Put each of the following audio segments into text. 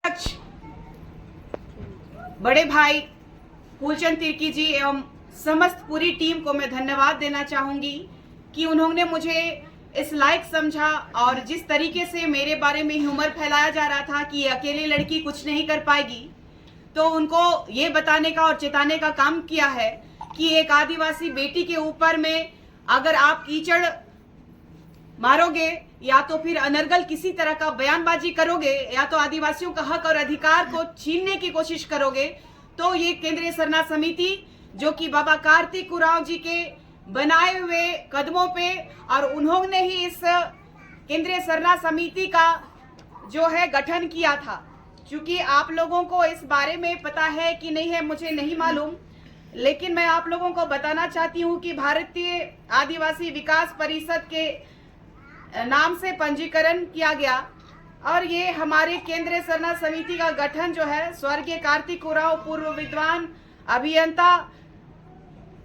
अध्यक्ष बड़े भाई फूलचंद तिर्की जी एवं समस्त पूरी टीम को मैं धन्यवाद देना चाहूंगी कि उन्होंने मुझे इस लायक समझा और जिस तरीके से मेरे बारे में ह्यूमर फैलाया जा रहा था कि अकेली लड़की कुछ नहीं कर पाएगी, तो उनको ये बताने का और चेताने का काम किया है कि एक आदिवासी बेटी के ऊपर में अगर आप कीचड़ मारोगे या तो फिर अनर्गल किसी तरह का बयानबाजी करोगे या तो आदिवासियों का हक और अधिकार को छीनने की कोशिश करोगे, तो ये केंद्रीय सरना समिति जो कि बाबा कार्तिक उरांव जी के बनाए हुए कदमों पे और उन्होंने ही इस केंद्रीय सरना समिति का जो है गठन किया था। क्योंकि आप लोगों को इस बारे में पता है कि नहीं है मुझे नहीं मालूम, लेकिन मैं आप लोगों को बताना चाहती हूँ कि भारतीय आदिवासी विकास परिषद के नाम से पंजीकरण किया गया और ये हमारे केंद्रीय सरना समिति का गठन जो है स्वर्गीय कार्तिक उरांव पूर्व विद्वान अभियंता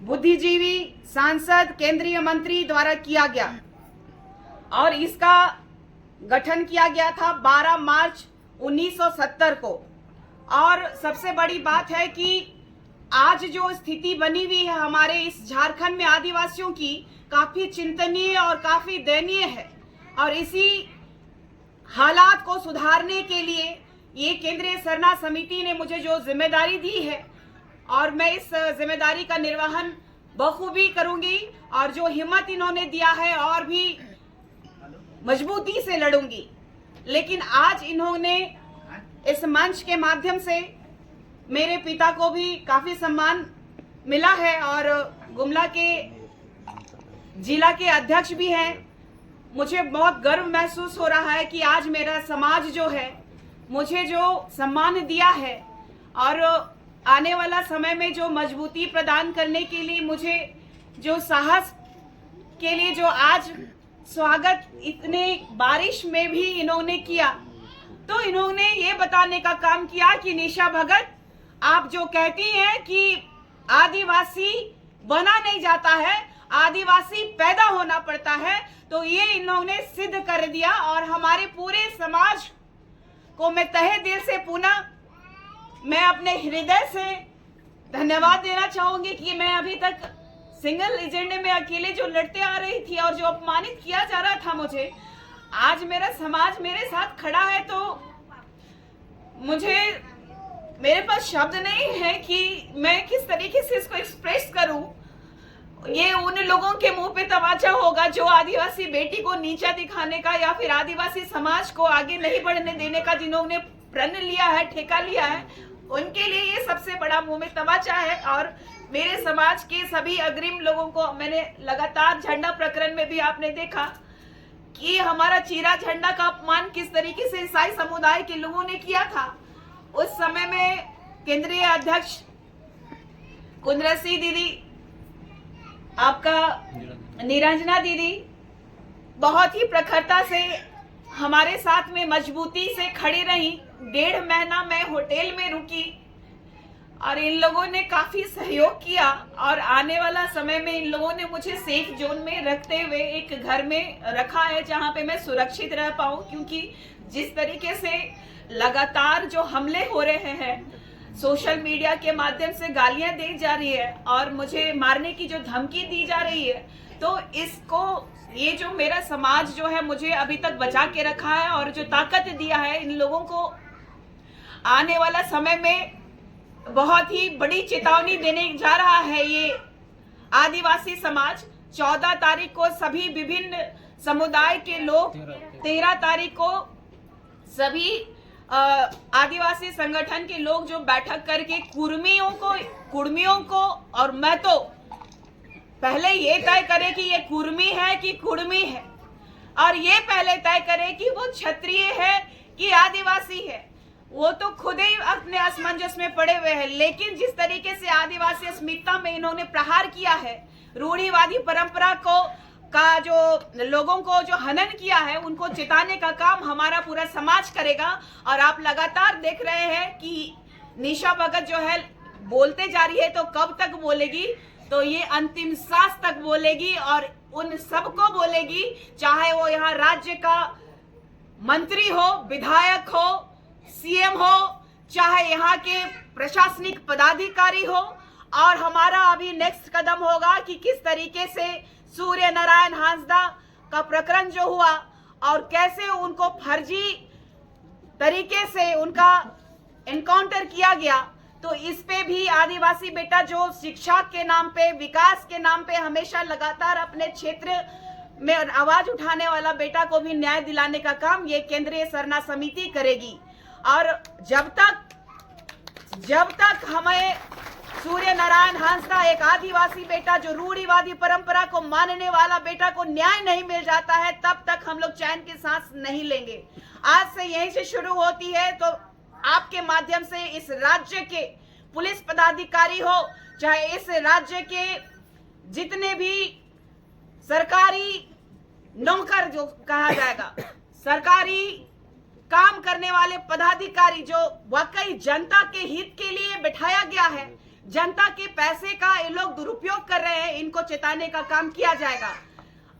बुद्धिजीवी सांसद केंद्रीय मंत्री द्वारा किया गया और इसका गठन किया गया था 12 मार्च 1970 को। और सबसे बड़ी बात है कि आज जो स्थिति बनी हुई है हमारे इस झारखंड में आदिवासियों की, काफी चिंतनीय और काफी दयनीय है और इसी हालात को सुधारने के लिए ये केंद्रीय सरना समिति ने मुझे जो जिम्मेदारी दी है और मैं इस जिम्मेदारी का निर्वहन बखूबी करूंगी और जो हिम्मत इन्होंने दिया है और भी मजबूती से लड़ूंगी। लेकिन आज इन्होंने इस मंच के माध्यम से मेरे पिता को भी काफी सम्मान मिला है और गुमला के जिला के अध्यक्ष भी हैं। मुझे बहुत गर्व महसूस हो रहा है कि आज मेरा समाज जो है मुझे जो सम्मान दिया है और आने वाला समय में जो मजबूती प्रदान करने के लिए मुझे जो साहस के लिए जो आज स्वागत इतने बारिश में भी इन्होंने किया, तो इन्होंने ये बताने का काम किया कि निशा भगत आप जो कहती हैं कि आदिवासी बना नहीं जाता है, आदिवासी पैदा होना पड़ता है, तो ये इन्होंने सिद्ध कर दिया और हमारे पूरे समाज को मैं तहे दिल से पुनः मैं अपने हृदय से धन्यवाद देना चाहूंगी कि मैं अभी तक सिंगल एजेंडे में अकेले जो लड़ते आ रही थी और जो अपमानित किया जा रहा था मुझे, आज मेरा समाज मेरे साथ खड़ा है तो मुझे मेरे पास शब्द नहीं है कि मैं किस तरीके से इसको एक्सप्रेस करूं। ये उन लोगों के मुंह पे तमाचा होगा जो आदिवासी बेटी को नीचा दिखाने का या फिर आदिवासी समाज को आगे नहीं बढ़ने देने का जिन्होंने प्रण लिया है, ठेका लिया है, उनके लिए ये सबसे बड़ा मुंह में तमाचा है। और मेरे समाज के सभी अग्रिम लोगों को मैंने लगातार झंडा प्रकरण में भी आपने देखा कि हमारा चीरा झंडा का अपमान किस तरीके से ईसाई समुदाय के लोगों ने किया था। उस समय में केंद्रीय अध्यक्ष कुंद्रसी दीदी, आपका निरंजना दीदी बहुत ही प्रखरता से हमारे साथ में मजबूती से खड़ी रही। 1.5 महीना मैं होटल में रुकी और इन लोगों ने काफी सहयोग किया और आने वाला समय में इन लोगों ने मुझे सेफ जोन में रखते हुए एक घर में रखा है जहां पे मैं सुरक्षित रह पाऊं। क्योंकि जिस तरीके से लगातार जो हमले हो रहे हैं, सोशल मीडिया के माध्यम से गालियां दी जा रही है और मुझे मारने की जो धमकी दी जा रही है, तो इसको ये जो मेरा समाज जो है मुझे अभी तक बचा के रखा है और जो ताकत दिया है इन लोगों को, आने वाला समय में बहुत ही बड़ी चेतावनी देने जा रहा है ये आदिवासी समाज। 14 तारीख को सभी विभिन्न समुदाय के लोग, 13 तारीख को सभी आदिवासी संगठन के लोग जो बैठक करके कुर्मियों को और मैं तो पहले ये तय करे कि ये कुर्मी है कि कुर्मी है और ये पहले तय करे कि वो क्षत्रिय है कि आदिवासी है। वो तो खुद ही अपने असमंजस में पड़े हुए हैं। लेकिन जिस तरीके से आदिवासी अस्मिता में इन्होंने प्रहार किया है, रूढ़िवादी परंपरा का जो लोगों को जो हनन किया है, उनको चिताने का काम हमारा पूरा समाज करेगा। और आप लगातार देख रहे हैं कि निशा भगत जो है बोलते जा रही है, तो कब तक बोलेगी, तो ये अंतिम सांस तक बोलेगी और उन सबको बोलेगी, चाहे वो यहाँ राज्य का मंत्री हो, विधायक हो, सीएम हो, चाहे यहाँ के प्रशासनिक पदाधिकारी हो, और हमारा अभी नेक्स्ट कदम होगा कि किस तरीके से सूर्य नारायण हांसदा का प्रकरण जो हुआ और कैसे उनको फर्जी तरीके से उनका एनकाउंटर किया गया, तो इस पे भी आदिवासी बेटा जो शिक्षा के नाम पे, विकास के नाम पे हमेशा लगातार अपने क्षेत्र में आवाज उठाने वाला बेटा को भी न्याय दिलाने का काम ये केंद्रीय सरना समिति करेगी। और जब तक हमें सूर्य नारायण हांसदा एक आदिवासी बेटा जो रूढ़िवादी परंपरा को मानने वाला बेटा को न्याय नहीं मिल जाता है, तब तक हम लोग चैन की सांस नहीं लेंगे। आज से यहीं से शुरू होती है, तो आपके माध्यम से इस राज्य के पुलिस पदाधिकारी हो, चाहे इस राज्य के जितने भी सरकारी नौकर जो कहा जाएगा, सरकारी काम करने वाले पदाधिकारी जो वाकई जनता के हित के लिए बिठाया गया है, जनता के पैसे का ये लोग दुरुपयोग कर रहे हैं, इनको चेताने का काम किया जाएगा।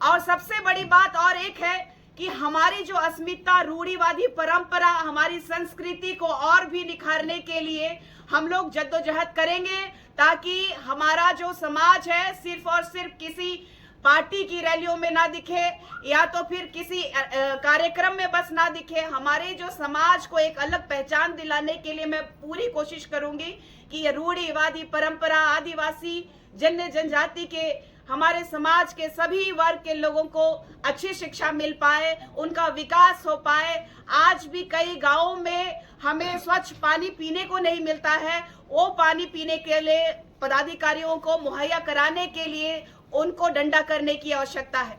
और सबसे बड़ी बात और एक है कि हमारी जो अस्मिता, रूढ़िवादी परंपरा, हमारी संस्कृति को और भी निखारने के लिए हम लोग जद्दोजहद करेंगे, ताकि हमारा जो समाज है सिर्फ और सिर्फ किसी पार्टी की रैलियों में ना दिखे या तो फिर किसी कार्यक्रम में बस ना दिखे। हमारे जो समाज को एक अलग पहचान दिलाने के लिए मैं पूरी कोशिश करूंगी कि ये रूढ़िवादी परंपरा, आदिवासी जनजाति के हमारे समाज के सभी वर्ग के लोगों को अच्छी शिक्षा मिल पाए, उनका विकास हो पाए। आज भी कई गांवों में हमें स्वच्छ पानी पीने को नहीं मिलता है, वो पानी पीने के लिए पदाधिकारियों को मुहैया कराने के लिए उनको डंडा करने की आवश्यकता है।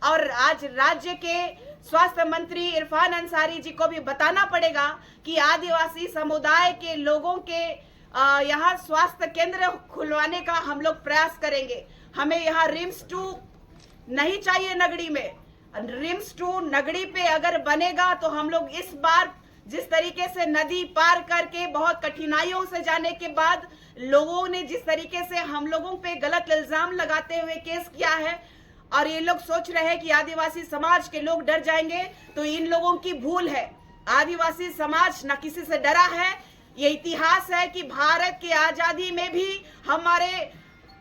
और आज राज्य के स्वास्थ्य मंत्री इरफान अंसारी जी को भी बताना पड़ेगा कि आदिवासी समुदाय के लोगों के यहाँ स्वास्थ्य केंद्र खुलवाने का हम लोग प्रयास करेंगे। हमें यहाँ रिम्स 2 नहीं चाहिए नगड़ी में। रिम्स 2 नगड़ी पे अगर बनेगा तो हम लोग इस बार जिस तरीके से नदी पार करके बहुत कठिनाइयों से जाने के बाद लोगों ने जिस तरीके से हम लोगों पे गलत इल्जाम लगाते हुए केस किया है, और ये लोग सोच रहे हैं कि आदिवासी समाज के लोग डर जाएंगे, तो इन लोगों की भूल है। आदिवासी समाज न किसी से डरा है। ये इतिहास है कि भारत की आजादी में भी हमारे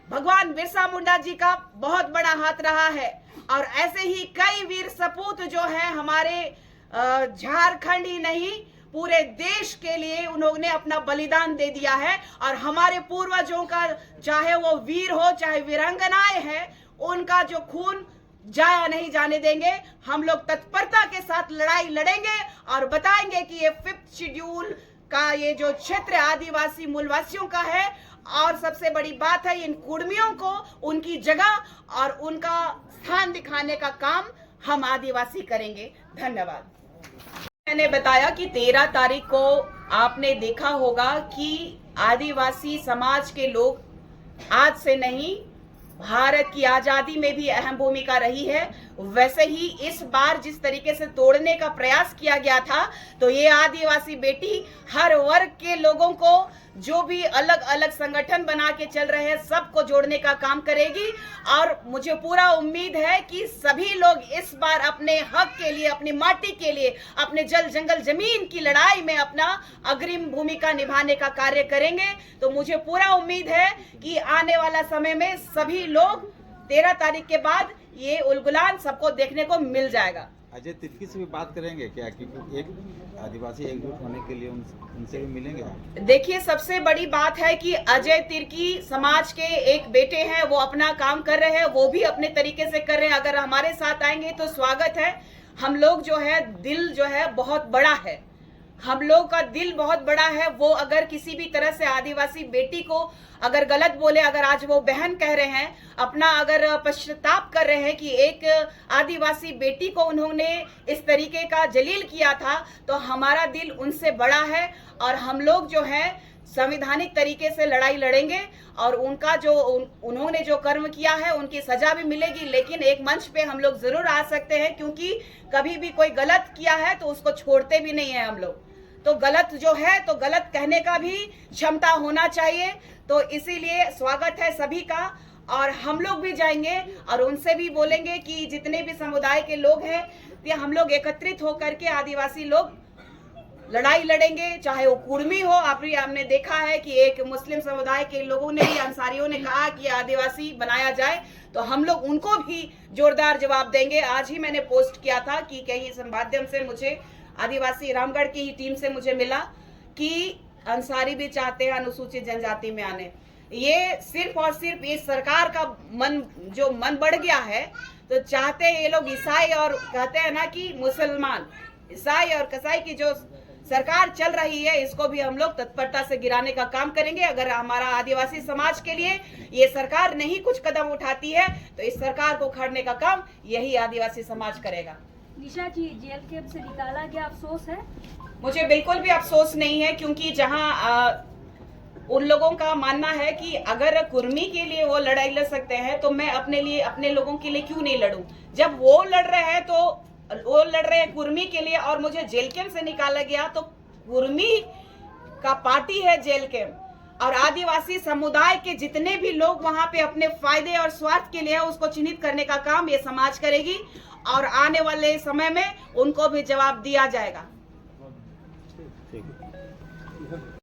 भगवान बिरसा मुंडा जी का बहुत बड़ा हाथ रहा है, और ऐसे ही कई वीर सपूत जो है हमारे झारखंड ही नहीं पूरे देश के लिए उन्होंने अपना बलिदान दे दिया है। और हमारे पूर्वजों का, चाहे वो वीर हो चाहे वीरांगनाएं हैं, उनका जो खून जाया नहीं जाने देंगे। हम लोग तत्परता के साथ लड़ाई लड़ेंगे और बताएंगे कि ये 5th शेड्यूल का ये जो क्षेत्र आदिवासी मूलवासियों का है, और सबसे बड़ी बात है इन कुर्मियों को उनकी जगह और उनका स्थान दिखाने का काम हम आदिवासी करेंगे। धन्यवाद। मैंने बताया कि 13 तारीख को आपने देखा होगा कि आदिवासी समाज के लोग आज से नहीं, भारत की आजादी में भी अहम भूमिका रही है। वैसे ही इस बार जिस तरीके से तोड़ने का प्रयास किया गया था, तो ये आदिवासी बेटी हर वर्ग के लोगों को, जो भी अलग अलग संगठन बना के चल रहे हैं, सबको जोड़ने का काम करेगी। और मुझे पूरा उम्मीद है कि सभी लोग इस बार अपने हक के लिए, अपनी माटी के लिए, अपने जल जंगल जमीन की लड़ाई में अपना अग्रिम भूमिका निभाने का कार्य करेंगे। तो मुझे पूरा उम्मीद है कि आने वाला समय में सभी लोग 13 तारीख के बाद ये उलगुलान सबको देखने को मिल जाएगा। अजय तिर्की से भी बात करेंगे क्या, क्योंकि एक आदिवासी एकजुट होने के लिए उनसे भी मिलेंगे? देखिए, सबसे बड़ी बात है कि अजय तिर्की समाज के एक बेटे हैं, वो अपना काम कर रहे हैं, वो भी अपने तरीके से कर रहे हैं। अगर हमारे साथ आएंगे तो स्वागत है। हम लोग जो है, दिल जो है बहुत बड़ा है, हम लोग का दिल बहुत बड़ा है। वो अगर किसी भी तरह से आदिवासी बेटी को अगर गलत बोले, अगर आज वो बहन कह रहे हैं, अपना अगर पश्चाताप कर रहे हैं कि एक आदिवासी बेटी को उन्होंने इस तरीके का जलील किया था, तो हमारा दिल उनसे बड़ा है। और हम लोग जो है संवैधानिक तरीके से लड़ाई लड़ेंगे, और उनका जो उन्होंने जो कर्म किया है उनकी सजा भी मिलेगी। लेकिन एक मंच पे हम लोग जरूर आ सकते हैं, क्योंकि कभी भी कोई गलत किया है तो उसको छोड़ते भी नहीं है हम लोग। तो गलत जो है तो गलत कहने का भी क्षमता होना चाहिए। तो इसीलिए स्वागत है सभी का, और हम लोग भी जाएंगे और उनसे भी बोलेंगे कि जितने भी समुदाय के लोग हैं, हम लोग एकत्रित होकर के आदिवासी लोग लड़ाई लड़ेंगे, चाहे वो कुर्मी हो। आपने देखा है कि एक मुस्लिम समुदाय के लोगों ने भी, अंसारियों ने कहा कि आदिवासी बनाया जाए, तो हम लोग उनको भी जोरदार जवाब देंगे। आज ही मैंने पोस्ट किया था कि कहीं इस माध्यम से मुझे आदिवासी रामगढ़ की ही टीम से मुझे मिला कि अंसारी भी चाहते हैं अनुसूचित जनजाति में आने। ये सिर्फ और सिर्फ ये सरकार का मन बढ़ गया है, तो चाहते हैं ये लोग ईसाई, और कहते हैं ना कि मुसलमान, ईसाई और कसाई की जो सरकार चल रही है, इसको भी हम लोग तत्परता से गिराने का काम करेंगे। अगर हमारा आदिवासी समाज के लिए ये सरकार नहीं कुछ कदम उठाती है, तो इस सरकार को उखाड़ने का काम यही आदिवासी समाज करेगा। निशा जी, जेल कैंप से निकाला गया, अफसोस है? मुझे बिल्कुल भी अफसोस नहीं है, क्योंकि जहां उन लोगों का मानना है कि अगर कुर्मी के लिए वो लड़ाई लड़ सकते हैं, तो मैं अपने लिए, अपने लोगों के लिए क्यों नहीं लड़ूं। जब वो लड़ रहे हैं तो वो लड़ रहे हैं कुर्मी के लिए, और मुझे जेल कैंप से निकाला गया, तो कुर्मी का पार्टी है जेल कैंप, और आदिवासी समुदाय के जितने भी लोग वहां पे अपने फायदे और स्वार्थ के लिए है, उसको चिन्हित करने का काम ये समाज करेगी, और आने वाले समय में उनको भी जवाब दिया जाएगा। ठीक है।